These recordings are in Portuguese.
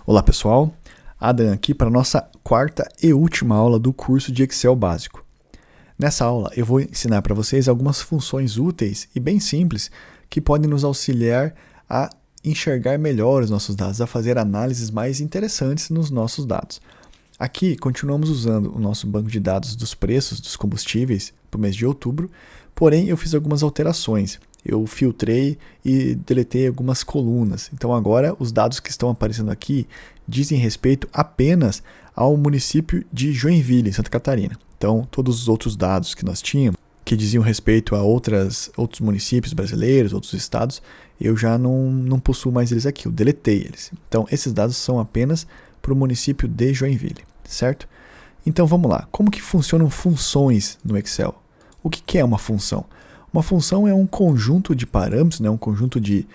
Olá pessoal, Adam aqui para a nossa quarta e última aula do curso de Excel básico. Nessa aula eu vou ensinar para vocês algumas funções úteis e bem simples que podem nos auxiliar a enxergar melhor os nossos dados, a fazer análises mais interessantes nos nossos dados. Aqui continuamos usando o nosso banco de dados dos preços dos combustíveis para o mês de outubro, porém eu fiz algumas alterações. Eu filtrei e deletei algumas colunas. Então agora os dados que estão aparecendo aqui dizem respeito apenas ao município de Joinville, em Santa Catarina. Então todos os outros dados que nós tínhamos, que diziam respeito a outros municípios brasileiros, outros estados, eu já não possuo mais eles aqui, eu deletei eles. Então esses dados são apenas para o município de Joinville, certo? Então vamos lá, como que funcionam funções no Excel? O que é uma função? Uma função é um conjunto de parâmetros, né, um conjunto de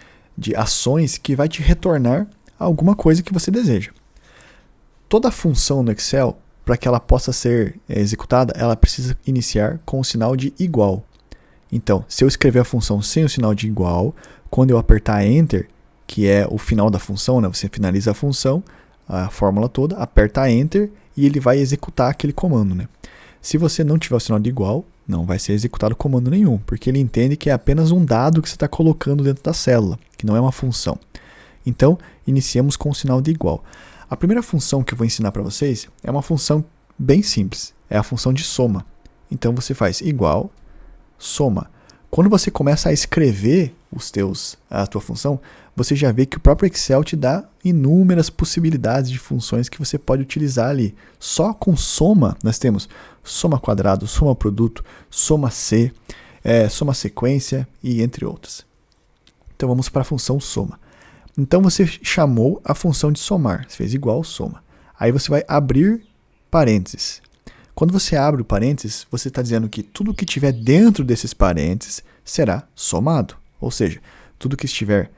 ações que vai te retornar alguma coisa que você deseja. Toda função no Excel, para que ela possa ser executada, ela precisa iniciar com o sinal de igual. Então, se eu escrever a função sem o sinal de igual, quando eu apertar Enter, que é o final da função, né, você finaliza a função, a fórmula toda, aperta Enter e ele vai executar aquele comando, né? Se você não tiver o sinal de igual, não vai ser executado comando nenhum, porque ele entende que é apenas um dado que você está colocando dentro da célula, que não é uma função. Então, iniciamos com o sinal de igual. A primeira função que eu vou ensinar para vocês é uma função bem simples, é a função de soma. Então, você faz igual, soma. Quando você começa a escrever a tua função, você já vê que o próprio Excel te dá inúmeras possibilidades de funções que você pode utilizar ali. Só com soma, nós temos soma quadrado, soma produto, soma C, soma sequência e entre outras. Então vamos para a função soma. Então você chamou a função de somar, você fez igual soma. Aí você vai abrir parênteses. Quando você abre o parênteses, você está dizendo que tudo que estiver dentro desses parênteses será somado. Ou seja, tudo que estiver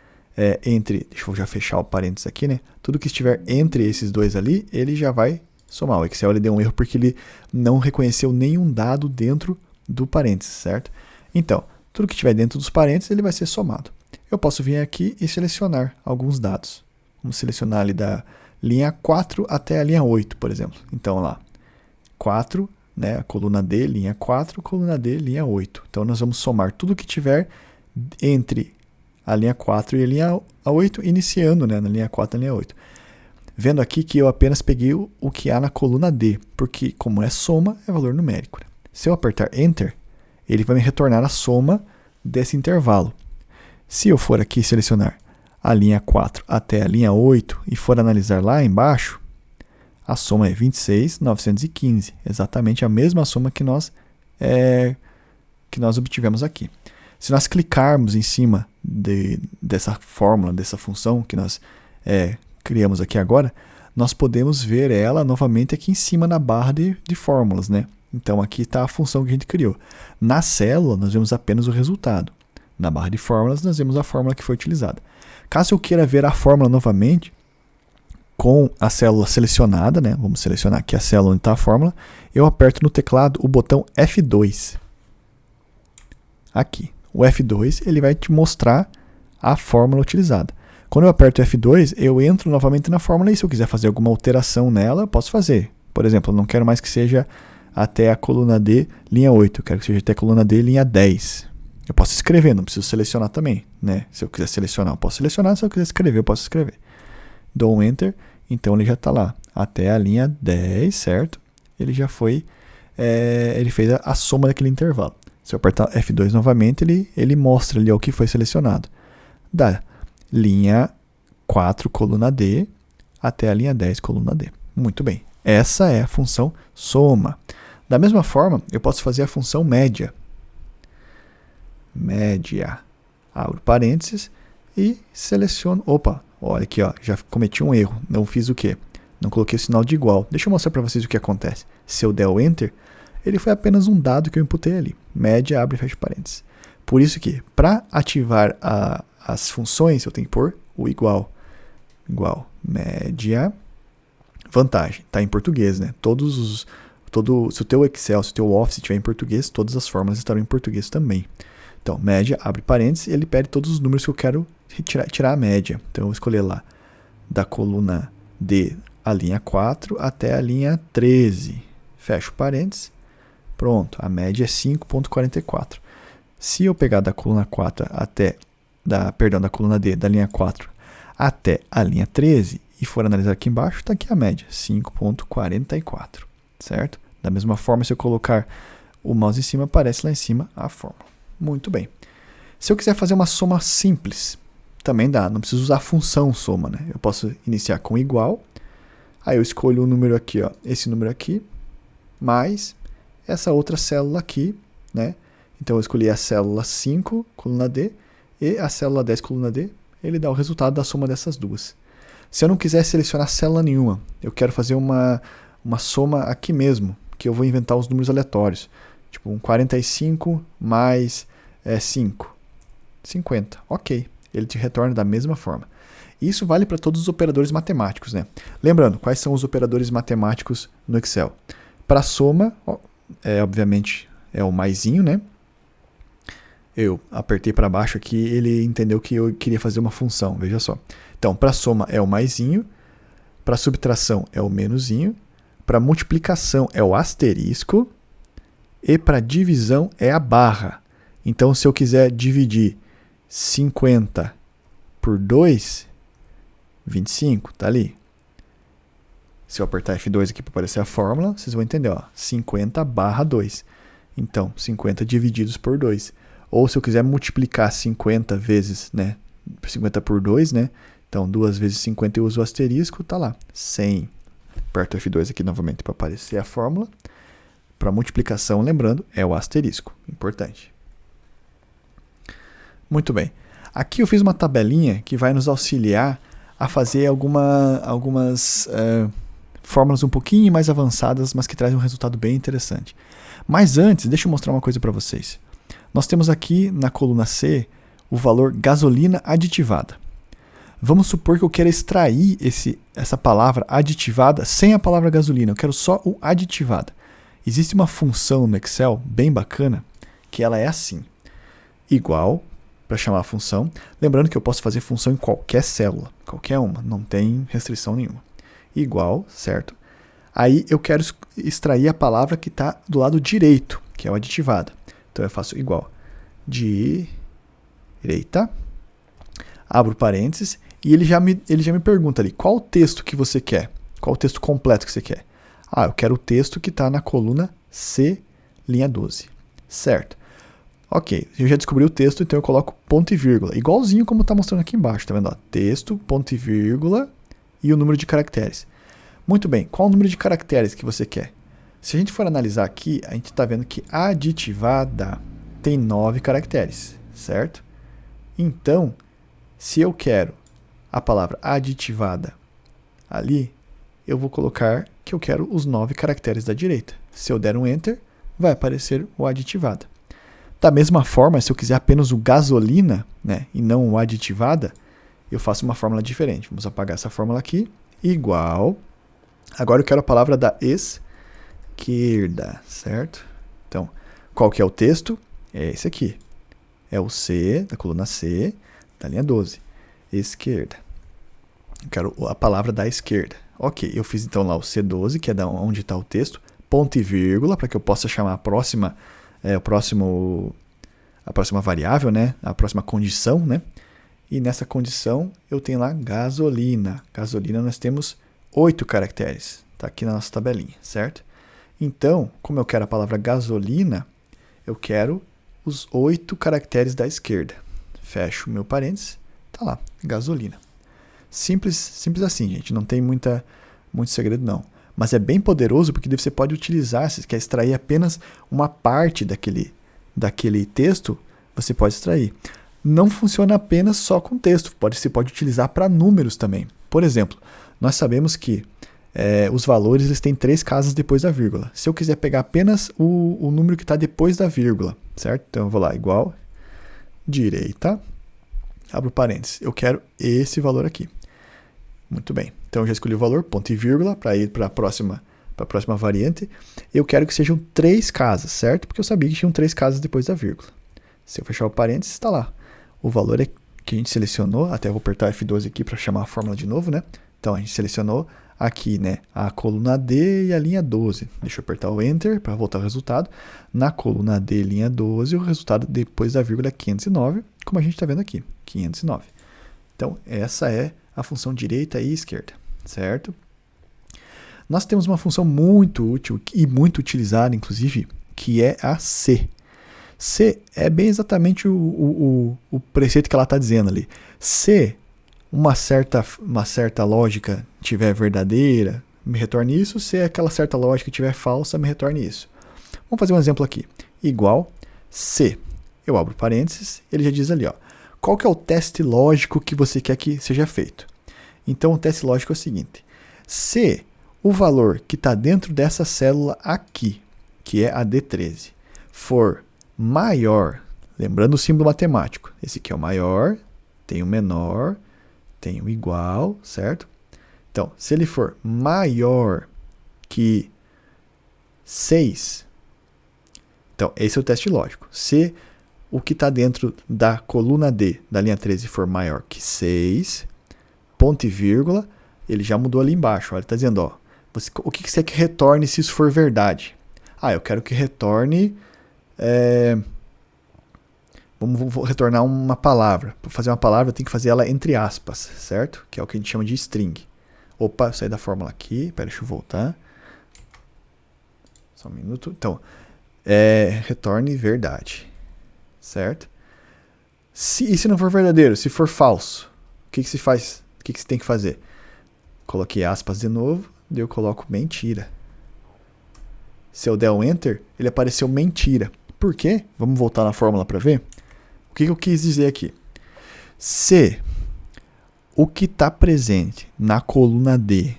entre... Deixa eu já fechar o parênteses aqui, né? Tudo que estiver entre esses dois ali, ele já vai somar. O Excel ele deu um erro porque ele não reconheceu nenhum dado dentro do parênteses, certo? Então, tudo que estiver dentro dos parênteses, ele vai ser somado. Eu posso vir aqui e selecionar alguns dados. Vamos selecionar ali da linha 4 até a linha 8, por exemplo. Então, lá. 4, né, a coluna D, linha 4, coluna D, linha 8. Então, nós vamos somar tudo que tiver entre a linha 4 e a linha 8, iniciando, né, na linha 4 e na linha 8. Vendo aqui que eu apenas peguei o que há na coluna D, porque como é soma, é valor numérico. Se eu apertar Enter, ele vai me retornar a soma desse intervalo. Se eu for aqui selecionar a linha 4 até a linha 8 e for analisar lá embaixo, a soma é 26.915, exatamente a mesma soma que nós obtivemos aqui. Se nós clicarmos em cima dessa fórmula, dessa função que nós criamos aqui agora, nós podemos ver ela novamente aqui em cima na barra de fórmulas, né? Então aqui está a função que a gente criou. Na célula nós vemos apenas o resultado. Na barra de fórmulas nós vemos a fórmula que foi utilizada. Caso eu queira ver a fórmula novamente, com a célula selecionada, né? Vamos selecionar aqui a célula onde está a fórmula. Eu aperto no teclado o botão F2. Aqui. O F2 ele vai te mostrar a fórmula utilizada. Quando eu aperto F2, eu entro novamente na fórmula e se eu quiser fazer alguma alteração nela, eu posso fazer. Por exemplo, eu não quero mais que seja até a coluna D, linha 8. Eu quero que seja até a coluna D, linha 10. Eu posso escrever, não preciso selecionar também, né? Se eu quiser selecionar, eu posso selecionar. Se eu quiser escrever, eu posso escrever. Dou um Enter, então ele já está lá. Até a linha 10, certo? Ele já foi, ele fez a soma daquele intervalo. Se eu apertar F2 novamente, ele mostra ali o que foi selecionado. Da linha 4, coluna D, até a linha 10, coluna D. Muito bem. Essa é a função soma. Da mesma forma, eu posso fazer a função média. Média. Abro parênteses e seleciono. Opa, olha aqui, ó, já cometi um erro. Não fiz o quê? Não coloquei o sinal de igual. Deixa eu mostrar para vocês o que acontece. Se eu der o Enter, ele foi apenas um dado que eu imputei ali. Média, abre e fecha parênteses. Por isso que, para ativar as funções, eu tenho que pôr o igual. Igual, média, vantagem. Está em português, né? Se o teu Excel, se o teu Office estiver em português, todas as fórmulas estarão em português também. Então, média, abre parênteses, ele pede todos os números que eu quero tirar a média. Então, eu vou escolher lá da coluna de a linha 4 até a linha 13. Fecho parênteses. Pronto, a média é 5,44. Se eu pegar da coluna 4 até, da coluna D, da linha 4 até a linha 13 e for analisar aqui embaixo, está aqui a média, 5,44, certo? Da mesma forma, se eu colocar o mouse em cima, aparece lá em cima a fórmula. Muito bem. Se eu quiser fazer uma soma simples, também dá, não preciso usar a função soma, né? Eu posso iniciar com igual, aí eu escolho o número aqui, ó, esse número aqui, mais essa outra célula aqui, né? Então eu escolhi a célula 5, coluna D, e a célula 10, coluna D, ele dá o resultado da soma dessas duas. Se eu não quiser selecionar célula nenhuma, eu quero fazer uma soma aqui mesmo, que eu vou inventar os números aleatórios. Tipo, um 45 mais 5. 50. Ok. Ele te retorna da mesma forma. Isso vale para todos os operadores matemáticos, né? Lembrando, quais são os operadores matemáticos no Excel? Para soma, obviamente, é o maisinho, né? Eu apertei para baixo aqui, ele entendeu que eu queria fazer uma função, veja só. Então, para soma é o maisinho, para subtração é o menusinho, para multiplicação é o asterisco e para divisão é a barra. Então, se eu quiser dividir 50 por 2, 25, tá ali. Se eu apertar F2 aqui para aparecer a fórmula, vocês vão entender, ó, 50 barra 2. Então, 50 divididos por 2. Ou se eu quiser multiplicar 50 vezes, né, 50 por 2, né, então 2 vezes 50 eu uso o asterisco, tá lá, 100. Aperto F2 aqui novamente para aparecer a fórmula. Para multiplicação, lembrando, é o asterisco, importante. Muito bem. Aqui eu fiz uma tabelinha que vai nos auxiliar a fazer algumas fórmulas um pouquinho mais avançadas, mas que trazem um resultado bem interessante. Mas antes, deixa eu mostrar uma coisa para vocês. Nós temos aqui na coluna C o valor gasolina aditivada. Vamos supor que eu quero extrair essa palavra aditivada sem a palavra gasolina. Eu quero só o aditivada. Existe uma função no Excel bem bacana que ela é assim. Igual, para chamar a função. Lembrando que eu posso fazer função em qualquer célula. Qualquer uma, não tem restrição nenhuma. Igual, certo? Aí eu quero extrair a palavra que está do lado direito, que é o aditivada. Então eu faço igual. Direita. Abro parênteses. E ele já me pergunta ali, qual o texto que você quer? Qual o texto completo que você quer? Ah, eu quero o texto que está na coluna C, linha 12. Certo. Ok, eu já descobri o texto, então eu coloco ponto e vírgula. Igualzinho como está mostrando aqui embaixo, tá vendo? Ó, texto, ponto e vírgula e o número de caracteres. Muito bem, qual o número de caracteres que você quer? Se a gente for analisar aqui, a gente está vendo que aditivada tem 9 caracteres, certo? Então, se eu quero a palavra aditivada ali, eu vou colocar que eu quero os 9 caracteres da direita. Se eu der um Enter, vai aparecer o aditivada. Da mesma forma, se eu quiser apenas o gasolina, né, e não o aditivada, eu faço uma fórmula diferente. Vamos apagar essa fórmula aqui. Igual. Agora eu quero a palavra da esquerda, certo? Então, qual que é o texto? É esse aqui. É o C, da coluna C, da linha 12. Esquerda. Eu quero a palavra da esquerda. Ok, eu fiz então lá o C12, que é da onde está o texto, ponto e vírgula, para que eu possa chamar a próxima variável, né? A próxima condição, né? E nessa condição eu tenho lá gasolina. Gasolina nós temos 8 caracteres. Está aqui na nossa tabelinha, certo? Então, como eu quero a palavra gasolina, eu quero os 8 caracteres da esquerda. Fecho meu parênteses, tá lá, gasolina. Simples assim, gente, não tem muito segredo não. Mas é bem poderoso porque você pode utilizar, se quer extrair apenas uma parte daquele texto, você pode extrair. Não funciona apenas só com texto, você pode utilizar para números também. Por exemplo, nós sabemos que os valores eles têm 3 casas depois da vírgula. Se eu quiser pegar apenas o número que está depois da vírgula, certo? Então eu vou lá, igual, direita, abro parênteses. Eu quero esse valor aqui. Muito bem. Então eu já escolhi o valor, ponto e vírgula, para ir para a próxima variante. Eu quero que sejam 3 casas, certo? Porque eu sabia que tinham 3 casas depois da vírgula. Se eu fechar o parênteses, está lá. O valor que a gente selecionou, até eu vou apertar F12 aqui para chamar a fórmula de novo, né? Então a gente selecionou aqui, né, a coluna D e a linha 12. Deixa eu apertar o Enter para voltar ao resultado. Na coluna D, linha 12, o resultado depois da vírgula é 509, como a gente está vendo aqui, 509. Então essa é a função direita e esquerda, certo? Nós temos uma função muito útil e muito utilizada, inclusive, que é a C. C é bem exatamente o preceito que ela está dizendo ali. Se uma certa lógica tiver verdadeira, me retorne isso. Se aquela certa lógica tiver falsa, me retorne isso. Vamos fazer um exemplo aqui. Igual se. Eu abro parênteses, ele já diz ali, ó, qual que é o teste lógico que você quer que seja feito. Então o teste lógico é o seguinte. Se o valor que está dentro dessa célula aqui, que é a D13, for maior, lembrando o símbolo matemático, esse aqui é o maior, tem o menor, tem o igual, certo? Então, se ele for maior que 6, então esse é o teste lógico. Se o que está dentro da coluna D, da linha 13, for maior que 6, ponto e vírgula, ele já mudou ali embaixo. Ó, ele está dizendo, ó, o que você quer que retorne se isso for verdade? Eu quero que retorne... Vou retornar uma palavra. Para fazer uma palavra, eu tenho que fazer ela entre aspas, certo? Que é o que a gente chama de string. Opa, eu saí da fórmula aqui. Pera, deixa eu voltar. Só um minuto. Então, retorne verdade, certo? E se não for verdadeiro? Se for falso, o que se faz? O que você tem que fazer? Coloquei aspas de novo, daí eu coloco mentira. Se eu der um Enter, ele apareceu mentira. Por quê? Vamos voltar na fórmula para ver? O que eu quis dizer aqui? Se o que está presente na coluna D,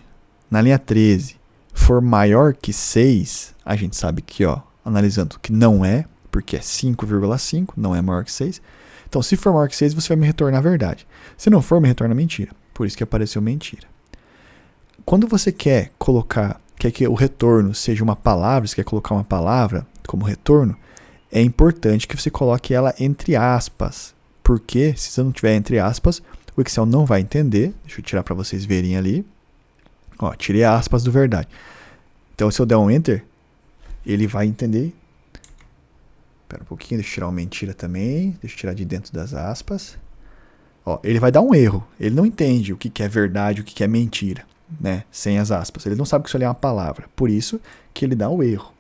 na linha 13, for maior que 6, a gente sabe que, ó, analisando que não é, porque é 5,5, não é maior que 6. Então, se for maior que 6, você vai me retornar a verdade. Se não for, me retorna mentira. Por isso que apareceu mentira. Quando você quer que o retorno seja uma palavra, você quer colocar uma palavra como retorno, é importante que você coloque ela entre aspas. Porque se você não tiver entre aspas, o Excel não vai entender. Deixa eu tirar para vocês verem ali. Ó, tirei aspas do verdade. Então, se eu der um Enter, ele vai entender. Espera um pouquinho, deixa eu tirar uma mentira também. Deixa eu tirar de dentro das aspas. Ó, ele vai dar um erro. Ele não entende o que é verdade, o que é mentira, né? Sem as aspas. Ele não sabe que isso ali é uma palavra. Por isso que ele dá o erro.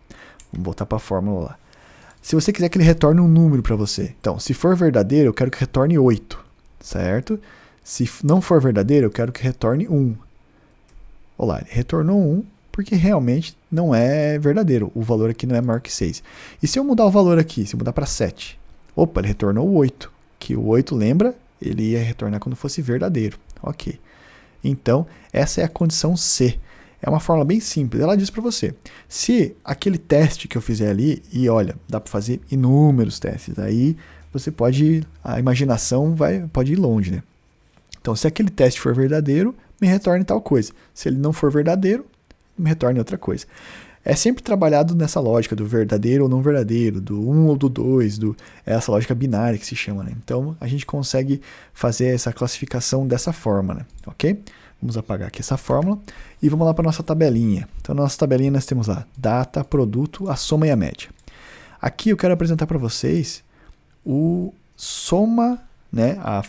Vamos voltar para a fórmula lá. Se você quiser que ele retorne um número para você. Então, se for verdadeiro, eu quero que retorne 8. Certo? Se não for verdadeiro, eu quero que retorne 1. Olha lá, ele retornou 1 porque realmente não é verdadeiro. O valor aqui não é maior que 6. E se eu mudar o valor aqui, se eu mudar para 7? Opa, ele retornou 8. Que o 8, lembra? Ele ia retornar quando fosse verdadeiro. Ok. Então, essa é a condição C. É uma fórmula bem simples. Ela diz para você, se aquele teste que eu fizer ali, e olha, dá para fazer inúmeros testes, aí você a imaginação pode ir longe, né? Então, se aquele teste for verdadeiro, me retorne tal coisa. Se ele não for verdadeiro, me retorne outra coisa. É sempre trabalhado nessa lógica do verdadeiro ou não verdadeiro, do 1 ou do 2, essa lógica binária que se chama, né? Então, a gente consegue fazer essa classificação dessa forma, né? Ok? Vamos apagar aqui essa fórmula e vamos lá para a nossa tabelinha. Então, na nossa tabelinha nós temos lá data, produto, a soma e a média. Aqui eu quero apresentar para vocês o soma, né, a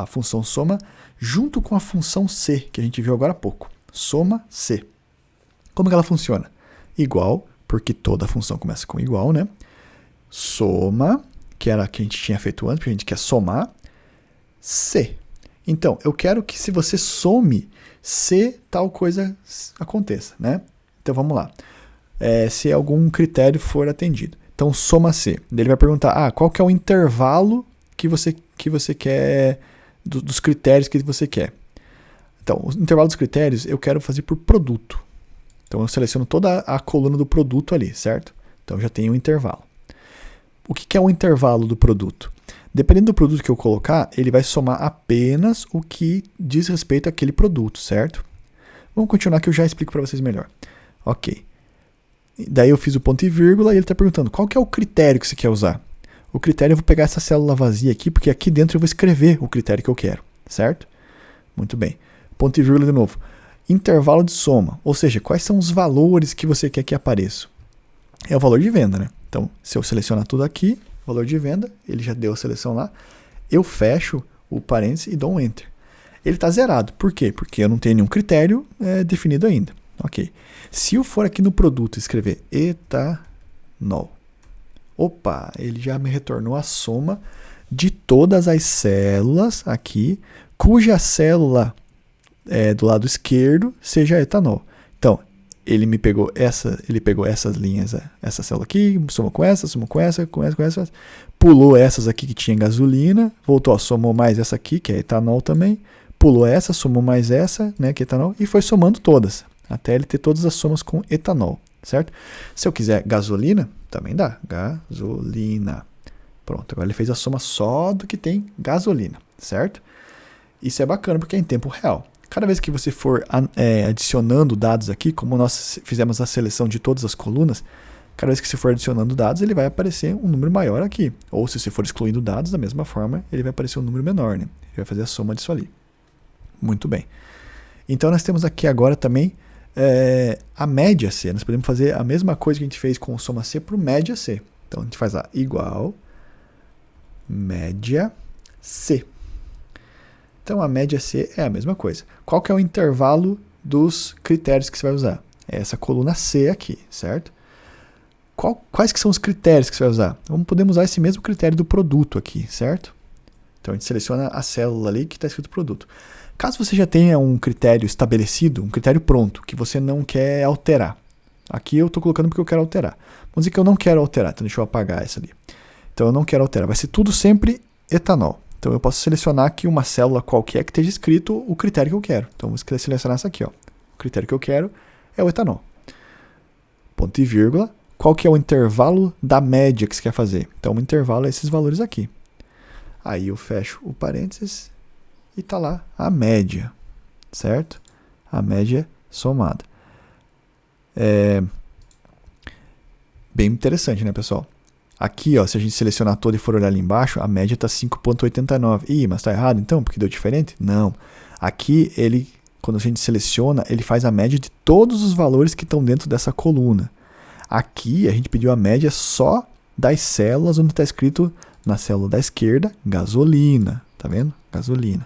função soma, junto com a função C, que a gente viu agora há pouco. Soma C. Como que ela funciona? Igual, porque toda função começa com igual, né? Soma, que era a que a gente tinha feito antes, porque a gente quer somar, C. Então, eu quero que se você some, se tal coisa aconteça, né? Então, vamos lá. Se algum critério for atendido. Então, soma C. Ele vai perguntar, qual que é o intervalo que você quer, dos critérios que você quer. Então, o intervalo dos critérios eu quero fazer por produto. Então, eu seleciono toda a coluna do produto ali, certo? Então, já tenho um intervalo. O que é o intervalo do produto? Dependendo do produto que eu colocar, ele vai somar apenas o que diz respeito àquele produto, certo? Vamos continuar que eu já explico para vocês melhor. Ok. Daí eu fiz o ponto e vírgula e ele está perguntando qual que é o critério que você quer usar. O critério eu vou pegar essa célula vazia aqui, porque aqui dentro eu vou escrever o critério que eu quero, certo? Muito bem. ponto e vírgula de novo. Intervalo de soma, ou seja, quais são os valores que você quer que apareçam? É o valor de venda, né? Então, se eu selecionar tudo aqui, valor de venda, ele já deu a seleção lá, eu fecho o parênteses e dou um Enter. Ele está zerado. Por quê? Porque eu não tenho nenhum critério definido ainda. Ok. Se eu for aqui no produto e escrever etanol, opa, ele já me retornou a soma de todas as células aqui, cuja célula do lado esquerdo seja etanol. Então, ele pegou essas linhas, essa célula aqui, somou com essa, pulou essas aqui que tinha gasolina, voltou, somou mais essa aqui, que é etanol também, pulou essa, somou mais essa, né, que é etanol, e foi somando todas, até ele ter todas as somas com etanol, certo? Se eu quiser gasolina, também dá, gasolina. Pronto, agora ele fez a soma só do que tem gasolina, certo? Isso é bacana porque é em tempo real. Cada vez que você for adicionando dados aqui, como nós fizemos a seleção de todas as colunas, cada vez que você for adicionando dados, ele vai aparecer um número maior aqui. Ou se você for excluindo dados, da mesma forma, ele vai aparecer um número menor, né? Ele vai fazer a soma disso ali. Muito bem. Então nós temos aqui agora também a média C. Nós podemos fazer a mesma coisa que a gente fez com o soma C para o média C. Então a gente faz lá igual média C. Então, a média C é a mesma coisa. Qual que é o intervalo dos critérios que você vai usar? É essa coluna C aqui, certo? Quais que são os critérios que você vai usar? Podemos usar esse mesmo critério do produto aqui, certo? Então, a gente seleciona a célula ali que está escrito produto. Caso você já tenha um critério estabelecido, um critério pronto, que você não quer alterar. Aqui eu estou colocando porque eu quero alterar. Vamos dizer que eu não quero alterar, então deixa eu apagar essa ali. Então, eu não quero alterar. Vai ser tudo sempre etanol. Então, eu posso selecionar aqui uma célula qualquer que esteja escrito o critério que eu quero. Então, vou selecionar essa aqui. Ó. O critério que eu quero é o etanol. Ponto e vírgula. Qual que é o intervalo da média que você quer fazer? Então, o intervalo é esses valores aqui. Aí, eu fecho o parênteses e está lá a média. Certo? A média somada. Bem interessante, né, pessoal? Aqui, ó, se a gente selecionar todo e for olhar ali embaixo, a média está 5,89. Ih, mas está errado então? Porque deu diferente? Não. Aqui, quando a gente seleciona, ele faz a média de todos os valores que estão dentro dessa coluna. Aqui, a gente pediu a média só das células onde está escrito na célula da esquerda, gasolina. Tá vendo? Gasolina.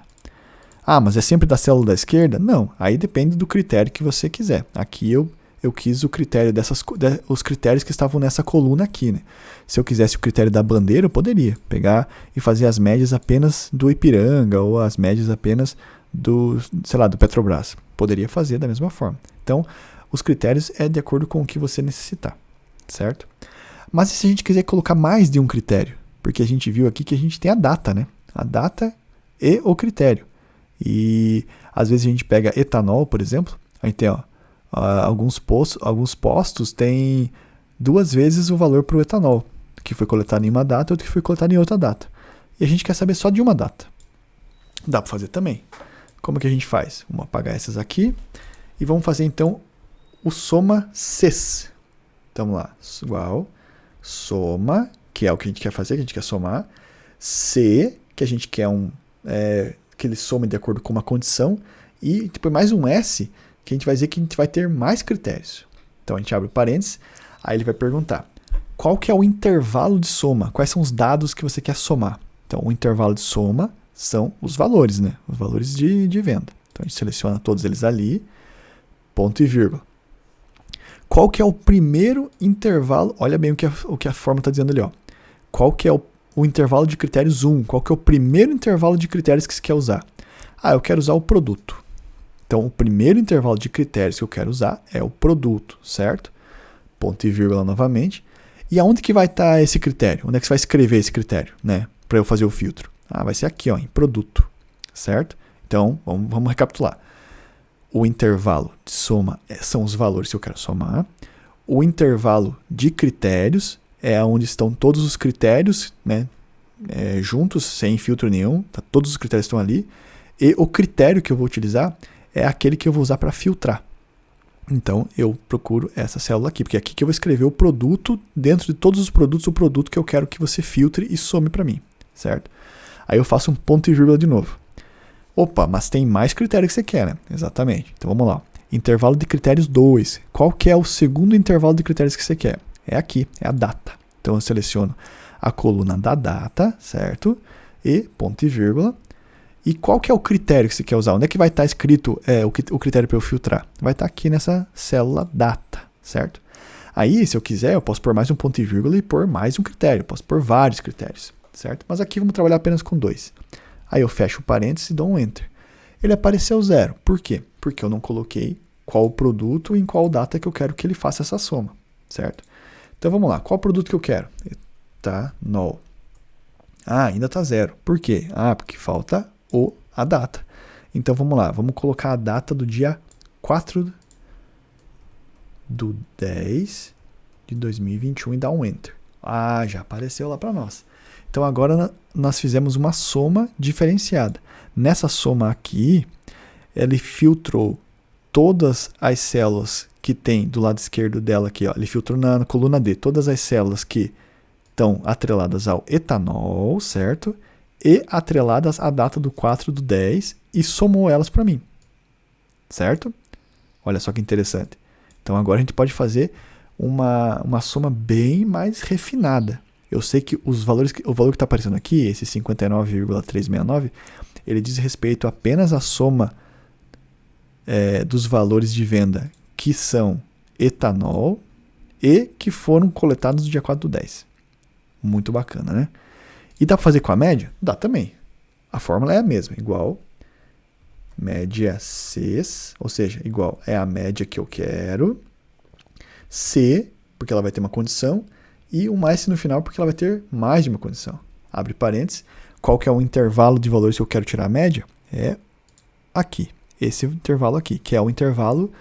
Ah, mas é sempre da célula da esquerda? Não. Aí depende do critério que você quiser. Aqui eu quis o critério os critérios que estavam nessa coluna aqui, né? Se eu quisesse o critério da bandeira, eu poderia pegar e fazer as médias apenas do Ipiranga ou as médias apenas do Petrobras. Poderia fazer da mesma forma. Então, os critérios é de acordo com o que você necessitar, certo? Mas e se a gente quiser colocar mais de um critério? Porque a gente viu aqui que a gente tem a data, né? A data e o critério. E às vezes a gente pega etanol, por exemplo, a gente tem, ó, alguns postos têm 2 vezes o valor para o etanol, que foi coletado em uma data e outro que foi coletado em outra data. E a gente quer saber só de uma data. Dá para fazer também. Como que a gente faz? Vamos apagar essas aqui e vamos fazer então o soma Cs. Então vamos lá, igual soma, que é o que a gente quer fazer, que a gente quer somar, C, que a gente quer que ele some de acordo com uma condição, e depois mais um S, que a gente vai dizer que a gente vai ter mais critérios. Então a gente abre o parênteses, aí ele vai perguntar qual que é o intervalo de soma, quais são os dados que você quer somar. Então o intervalo de soma são os valores, né? Os valores de venda. Então a gente seleciona todos eles ali, ponto e vírgula. Qual que é o primeiro intervalo? Olha bem o que a forma está dizendo ali. Ó. Qual que é o intervalo de critérios 1? Qual que é o primeiro intervalo de critérios que você quer usar? Ah, eu quero usar o produto. Então, o primeiro intervalo de critérios que eu quero usar é o produto, certo? Ponto e vírgula novamente. E aonde que vai estar esse critério? Onde é que você vai escrever esse critério, né? Para eu fazer o filtro. Ah, vai ser aqui, ó, em produto, certo? Então, vamos recapitular. O intervalo de soma são os valores que eu quero somar. O intervalo de critérios é onde estão todos os critérios, né? Juntos, sem filtro nenhum. Tá, todos os critérios estão ali. E o critério que eu vou utilizar é aquele que eu vou usar para filtrar. Então, eu procuro essa célula aqui, porque é aqui que eu vou escrever o produto, dentro de todos os produtos, o produto que eu quero que você filtre e some para mim, certo? Aí eu faço um ponto e vírgula de novo. Opa, mas tem mais critério que você quer, né? Exatamente. Então vamos lá. Intervalo de critérios 2. Qual que é o segundo intervalo de critérios que você quer? É aqui, é a data. Então eu seleciono a coluna da data, certo? E ponto e vírgula. E qual que é o critério que você quer usar? Onde é que vai estar escrito o critério para eu filtrar? Vai estar aqui nessa célula data, certo? Aí, se eu quiser, eu posso pôr mais um ponto e vírgula e pôr mais um critério. Eu posso pôr vários critérios, certo? Mas aqui vamos trabalhar apenas com 2. Aí eu fecho o parênteses e dou um Enter. Ele apareceu 0. Por quê? Porque eu não coloquei qual produto e em qual data que eu quero que ele faça essa soma, certo? Então vamos lá. Qual produto que eu quero? Etanol. Ainda está 0. Por quê? Porque falta a data. Então vamos lá. Vamos colocar a data do dia 4/10/2021 e dar um Enter. Já apareceu lá para nós. Então agora nós fizemos uma soma diferenciada. Nessa soma aqui, ele filtrou todas as células que tem do lado esquerdo dela aqui, ó. Ele filtrou na coluna D todas as células que estão atreladas ao etanol, certo? E atreladas à data do 4/10 e somou elas para mim, certo? Olha só que interessante. Então agora a gente pode fazer uma soma bem mais refinada. Eu sei que o valor que está aparecendo aqui, esse 59,369, ele diz respeito apenas à soma dos valores de venda que são etanol e que foram coletados no dia 4/10. Muito bacana, né? E dá para fazer com a média? Dá também. A fórmula é a mesma, igual média Cs, ou seja, igual é a média que eu quero, C, porque ela vai ter uma condição, e um mais no final, porque ela vai ter mais de uma condição. Abre parênteses. Qual que é o intervalo de valores que eu quero tirar a média? É aqui. Esse intervalo aqui, que é o intervalo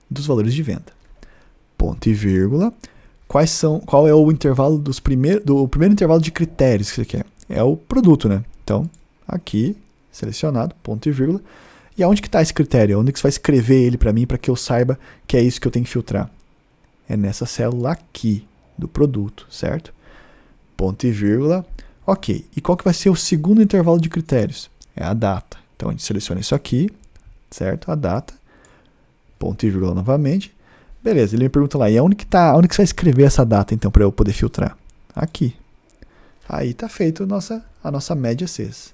dos valores de venda. Ponto e vírgula. Qual é o intervalo do primeiro intervalo de critérios que você quer? É o produto, né? Então, aqui, selecionado, ponto e vírgula. E aonde que está esse critério? Onde que você vai escrever ele para mim, para que eu saiba que é isso que eu tenho que filtrar? É nessa célula aqui do produto, certo? Ponto e vírgula. Ok. E qual que vai ser o segundo intervalo de critérios? É a data. Então, a gente seleciona isso aqui, certo? A data. Ponto e vírgula novamente. Beleza, ele me pergunta lá, e onde que você vai escrever essa data, então, para eu poder filtrar? Aqui. Aí está feito a nossa média CES.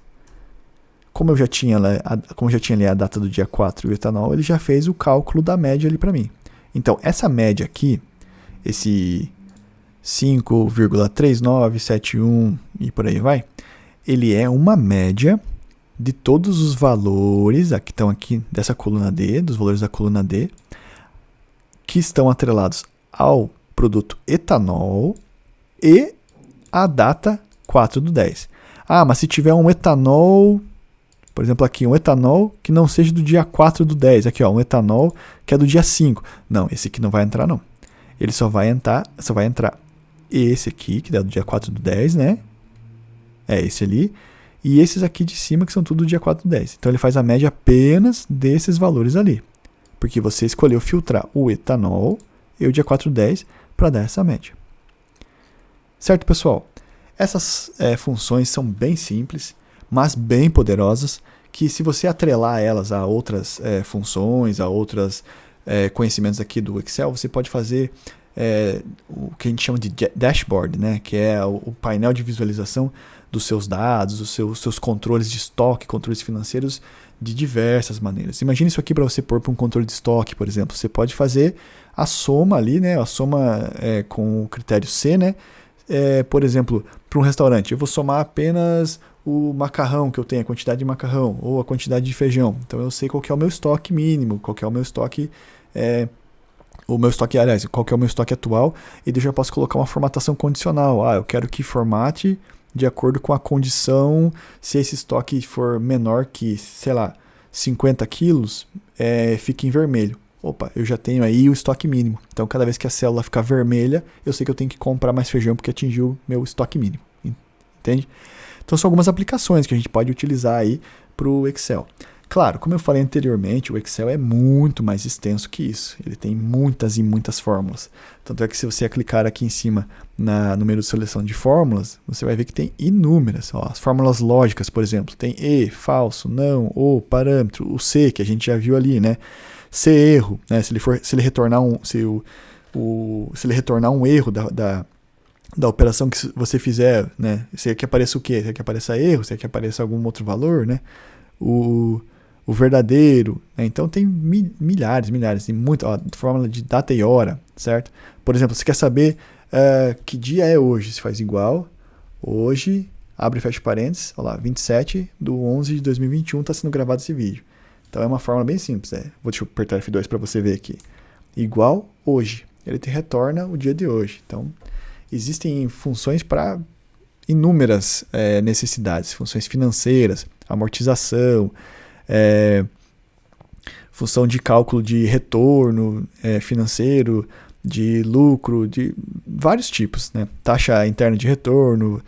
Como eu já tinha ali a data do dia 4 e o etanol, ele já fez o cálculo da média ali para mim. Então, essa média aqui, esse 5,3971 e por aí vai, ele é uma média de todos os valores que estão aqui dessa coluna D, dos valores da coluna D, que estão atrelados ao produto etanol e a data 4/10. Mas se tiver um etanol, por exemplo aqui, um etanol que não seja do dia 4/10, aqui ó, um etanol que é do dia 5. Não, esse aqui não vai entrar não. Ele só vai entrar esse aqui, que é do dia 4/10, né? É esse ali. E esses aqui de cima, que são tudo do dia 4/10. Então ele faz a média apenas desses valores ali. Porque você escolheu filtrar o etanol e o dia 4/10 para dar essa média. Certo, pessoal? Essas funções são bem simples, mas bem poderosas, que se você atrelar elas a outras funções, a outros conhecimentos aqui do Excel, você pode fazer o que a gente chama de dashboard, né? Que é o painel de visualização dos seus dados, dos seus controles de estoque, controles financeiros de diversas maneiras. Imagine isso aqui para você pôr para um controle de estoque, por exemplo. Você pode fazer a soma ali, né? A soma com o critério C, né? Por exemplo, para um restaurante, eu vou somar apenas o macarrão que eu tenho, a quantidade de macarrão ou a quantidade de feijão. Então eu sei qual que é o meu estoque mínimo, qual que é o meu estoque, qual que é o meu estoque atual, e daí eu já posso colocar uma formatação condicional. Eu quero que formate de acordo com a condição, se esse estoque for menor que, 50 quilos, fica em vermelho. Opa, eu já tenho aí o estoque mínimo. Então, cada vez que a célula ficar vermelha, eu sei que eu tenho que comprar mais feijão porque atingiu meu estoque mínimo. Entende? Então, são algumas aplicações que a gente pode utilizar aí para o Excel. Claro, como eu falei anteriormente, o Excel é muito mais extenso que isso. Ele tem muitas e muitas fórmulas. Tanto é que se você clicar aqui em cima no menu de seleção de fórmulas, você vai ver que tem inúmeras. Ó, as fórmulas lógicas, por exemplo, tem e, falso, não, ou, parâmetro, o se, que a gente já viu ali, né? Se erro, né? Se ele retornar se ele retornar um erro da operação que você fizer, né? Se quer que apareça o quê? Se quer que apareça erro, se quer que apareça algum outro valor, né? O verdadeiro, né? Então tem milhares, tem muita, ó, fórmula de data e hora, certo? Por exemplo, você quer saber que dia é hoje, se faz igual, hoje, abre e fecha parênteses, olha lá, 27/11/2021 está sendo gravado esse vídeo. Então é uma fórmula bem simples, deixa eu apertar F2 para você ver aqui. Igual hoje, ele te retorna o dia de hoje. Então existem funções para inúmeras necessidades, funções financeiras, amortização, função de cálculo de retorno financeiro, de lucro, de vários tipos, né? Taxa interna de retorno,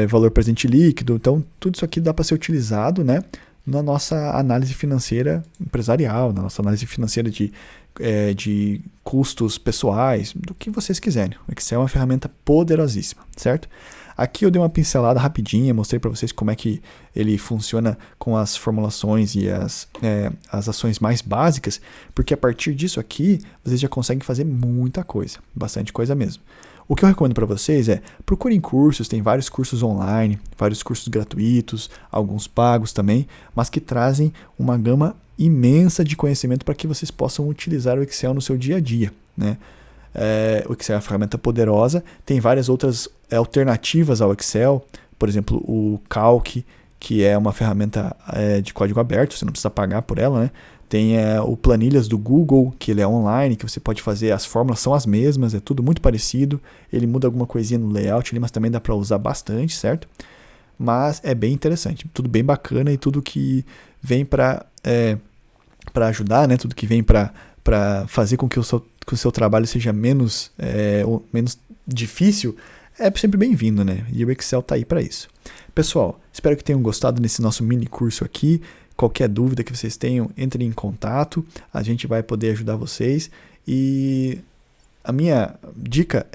valor presente líquido. Então, tudo isso aqui dá para ser utilizado, né, na nossa análise financeira empresarial, na nossa análise financeira de custos pessoais, do que vocês quiserem. O Excel é uma ferramenta poderosíssima, certo? Aqui eu dei uma pincelada rapidinha, mostrei para vocês como é que ele funciona com as formulações e as ações mais básicas, porque a partir disso aqui, vocês já conseguem fazer muita coisa, bastante coisa mesmo. O que eu recomendo para vocês procurem cursos, tem vários cursos online, vários cursos gratuitos, alguns pagos também, mas que trazem uma gama imensa de conhecimento para que vocês possam utilizar o Excel no seu dia a dia, né? O Excel é uma ferramenta poderosa, tem várias outras alternativas ao Excel, por exemplo, o Calc, que é uma ferramenta de código aberto, você não precisa pagar por ela, né? Tem o Planilhas do Google, que ele é online, que você pode fazer, as fórmulas são as mesmas, é tudo muito parecido, ele muda alguma coisinha no layout ali, mas também dá para usar bastante, certo? Mas é bem interessante, tudo bem bacana e tudo que vem para ajudar, né? Tudo que vem para fazer com que o seu trabalho seja menos difícil, é sempre bem-vindo, né? E o Excel tá aí para isso. Pessoal, espero que tenham gostado desse nosso mini curso aqui. Qualquer dúvida que vocês tenham, entrem em contato, a gente vai poder ajudar vocês. E a minha dica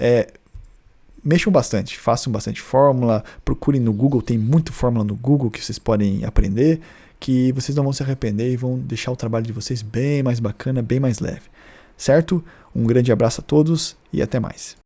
mexam bastante, façam bastante fórmula, procurem no Google, tem muita fórmula no Google que vocês podem aprender, que vocês não vão se arrepender e vão deixar o trabalho de vocês bem mais bacana, bem mais leve. Certo? Um grande abraço a todos e até mais.